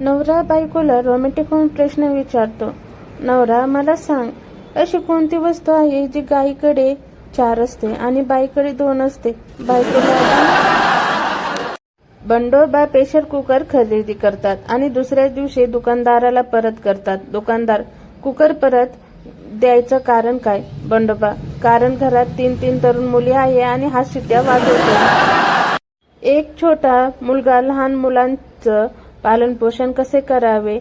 नवरा बायकोला रोमॅन्टिक होऊन प्रश्न विचारतो. नवरा, मला सांग, अशी कोणती वस्तू आहे जी गाईकडे 4 असते आणि बाईकडे 2 असते? बायकोला. बंडोबा प्रेशर कुकर खरेदी करतात आणि दुसऱ्या दिवशी दुकानदाराला परत करतात. दुकानदार, कुकर परत द्यायचं कारण काय? बंडोबा, कारण घरात 3 तरुण मुली आहे आणि हा शिट्ट्या वाजवतो. एक छोटा मुलगा लहान मुलांचं पालनपोषण कसे करावे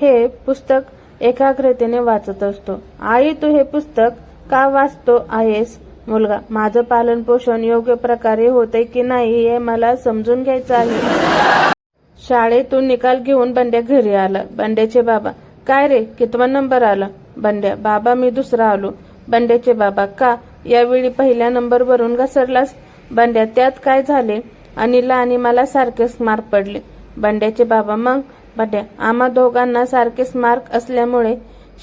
हे पुस्तक एकाग्रतेने वाचत असतो. आई, तू हे पुस्तक का वाचतो आहेस? मुलगा, माझं पालनपोषण योग्य प्रकारे होतंय की नाही हे मला समजून घ्यायचं आहे. शाळेतून निकाल घेऊन बंड्या घरी आला. बंड्याचे बाबा, काय रे, कितवा नंबर आला? बंड्या, बाबा मी 2रा आलो. बंड्याचे बाबा, का? यावेळी पहिल्या नंबरवरून घसरलास? बंड्या, त्यात काय झाले? अनिलला आणि मला सारखेच मार्क पडले. बंड्याचे बाबा, मग? बंड्या, आम्हा दोघांना सारखेच मार्क असल्यामुळे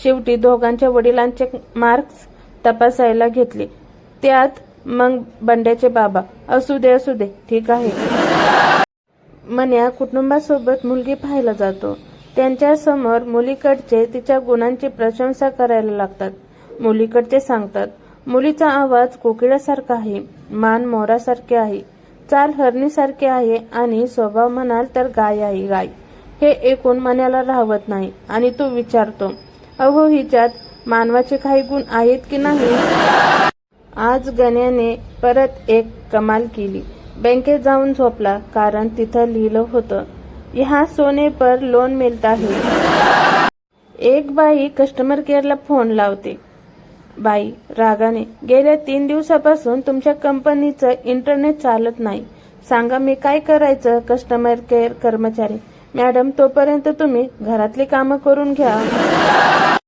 शेवटी दोघांच्या वडिलांचे मार्क्स तपासायला घेतले. त्यात मग बंड्याचे बाबा, असू दे, ठीक आहे. मन्या कुटुंबासोबत मुलगी पाहायला जातो. त्यांच्या समोर मुलीकडचे तिच्या गुणांची प्रशंसा करायला लागतात. मुलीकडचे सांगतात, मुलीचा आवाज कोकिळासारखा आहे, मान मोरासारखे आहे, चाल हरणीसारखे आहे आणि स्वभाव म्हणाल तर गाय आहे गाय. हे ऐकून मन्याला राहवत नाही आणि तो विचारतो, अहो, हिच्यात मानवाचे काही गुण आहेत की नाही? आज गण्याने परत एक कमाल केली. बँकेत जाऊन झोपला, कारण तिथं लिहिलं होतं, यहाँ सोने पर लोन मिळता है. एक बाई कस्टमर केअरला फोन लावते. बाई रागाने, गेल्या 3 दिवसापासून तुमच्या कंपनीचं इंटरनेट चालत नाही, सांगा मी काय करायचं? कस्टमर केअर कर्मचारी, मॅडम, तोपर्यंत तुम्ही घरातली कामं करून घ्या.